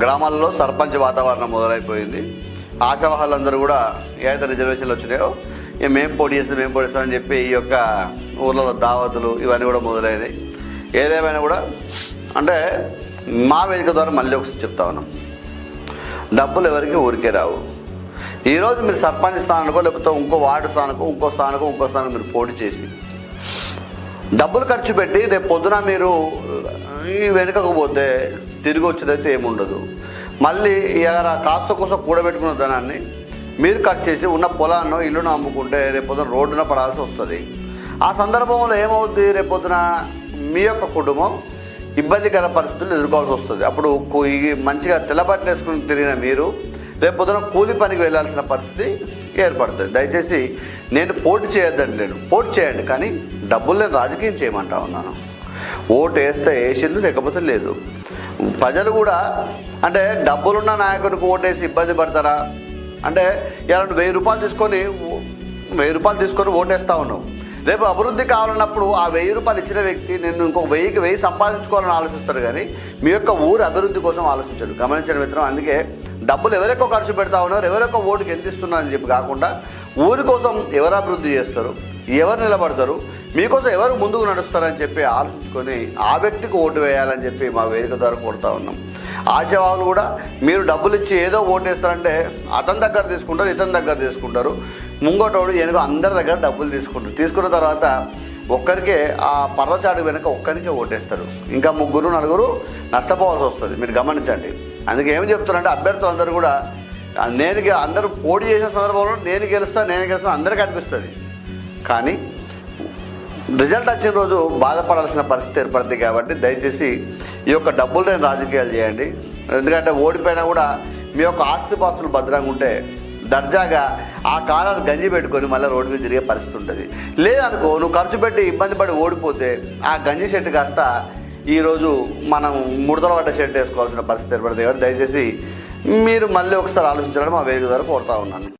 గ్రామాల్లో సర్పంచ్ వాతావరణం మొదలైపోయింది. ఆశావాహులందరూ కూడా ఏదైతే రిజర్వేషన్లు వచ్చినాయో మేము పోటీ చేస్తామని చెప్పి ఈ యొక్క ఊర్లలో దావతులు ఇవన్నీ కూడా మొదలైనవి. ఏదేమైనా కూడా అంటే మా వేదిక ద్వారా మళ్ళీ ఒకసారి చెప్తా ఉన్నాం, డబ్బులు ఎవరికి ఊరికే రావు. ఈరోజు మీరు సర్పంచ్ స్థానానికో లేకపోతే ఇంకో వార్డు స్థానికో ఇంకో స్థానం మీరు పోటీ చేసి డబ్బులు ఖర్చు పెట్టి రేపు పొద్దున మీరు వెనుకకు పోతే తిరిగి వచ్చేదైతే ఏముండదు. మళ్ళీ కాస్త కోసం కూడబెట్టుకున్న ధనాన్ని మీరు కట్ చేసి ఉన్న పొలాన్నో ఇల్లును అమ్ముకుంటే రేపు పొద్దున రోడ్డున పడాల్సి వస్తుంది. ఆ సందర్భంలో ఏమవుద్ది, రేపు పొద్దున మీ యొక్క కుటుంబం ఇబ్బందికర పరిస్థితులు ఎదుర్కోవాల్సి వస్తుంది. అప్పుడు మంచిగా తెల్లబట్టలు వేసుకుని తిరిగిన మీరు రేపు పొద్దున కూలి పనికి వెళ్ళాల్సిన పరిస్థితి ఏర్పడుతుంది. దయచేసి నేను పోటీ చేయొద్దండి, నేను పోటీ చేయండి, కానీ డబ్బులు నేను రాజకీయం చేయమంటా ఉన్నాను. ఓటు వేస్తే వేసిండు, లేకపోతే లేదు. ప్రజలు కూడా అంటే డబ్బులున్న నాయకుడికి ఓటేసి ఇబ్బంది పడతారా అంటే ఇలా 1000 రూపాయలు తీసుకొని ఓటేస్తా ఉన్నావు. రేపు అభివృద్ధి కావాలన్నప్పుడు ఆ 1000 రూపాయలు ఇచ్చిన వ్యక్తి నేను ఇంకొక 1000 సంపాదించుకోవాలని ఆలోచిస్తాడు, కానీ మీ యొక్క ఊరు అభివృద్ధి కోసం ఆలోచించాడు. గమనించిన మిత్రం, అందుకే డబ్బులు ఎవరెక్కువ ఖర్చు పెడతా ఉన్నారు, ఎవరెక్కువ ఓటుకి ఎంత ఇస్తున్నారు అని చెప్పి కాకుండా ఊరి కోసం ఎవరు అభివృద్ధి చేస్తారు, ఎవరు నిలబడతారు, మీకోసం ఎవరు ముందుకు నడుస్తారని చెప్పి ఆలోచించుకొని ఆ వ్యక్తికి ఓటు వేయాలని చెప్పి మా వేదిక ద్వారా కోరుతా ఉన్నాం. ఆశావాహులు కూడా మీరు డబ్బులు ఇచ్చి ఏదో ఓటేస్తారంటే అతని దగ్గర తీసుకుంటారు, ఇతని దగ్గర తీసుకుంటారు, ముంగోటోడు వెనుక అందరి దగ్గర డబ్బులు తీసుకున్న తర్వాత ఒక్కరికే ఆ పర్వచాడు వెనుక ఒక్కరికే ఓటేస్తారు. ఇంకా 3-4 నష్టపోవాల్సి వస్తుంది. మీరు గమనించండి. అందుకే ఏమి చెప్తున్నారంటే అభ్యర్థులు అందరూ కూడా అందరూ పోటీ చేసే సందర్భంలో నేను గెలుస్తా అందరికీ అనిపిస్తుంది, కానీ రిజల్ట్ వచ్చిన రోజు బాధపడాల్సిన పరిస్థితి ఏర్పడుతుంది. కాబట్టి దయచేసి ఈ యొక్క డబ్బులు నేను రాజకీయాలు చేయండి. ఎందుకంటే ఓడిపోయినా కూడా మీ యొక్క ఆస్తిపాస్తులు భద్రంగా ఉంటే దర్జాగా ఆ కాలాన్ని గంజి పెట్టుకొని మళ్ళీ రోడ్డు మీద తిరిగే పరిస్థితి ఉంటుంది. లేదనుకో నువ్వు ఖర్చు పెట్టి ఇబ్బంది పడి ఓడిపోతే ఆ గంజి షెట్ కాస్త ఈరోజు మనం ముడతల పడ్డ షెట్ వేసుకోవాల్సిన పరిస్థితి ఏర్పడుతుంది. కాబట్టి దయచేసి మీరు మళ్ళీ ఒకసారి ఆలోచించాలని మా వేదిక ద్వారా కోరుతా ఉన్నాను.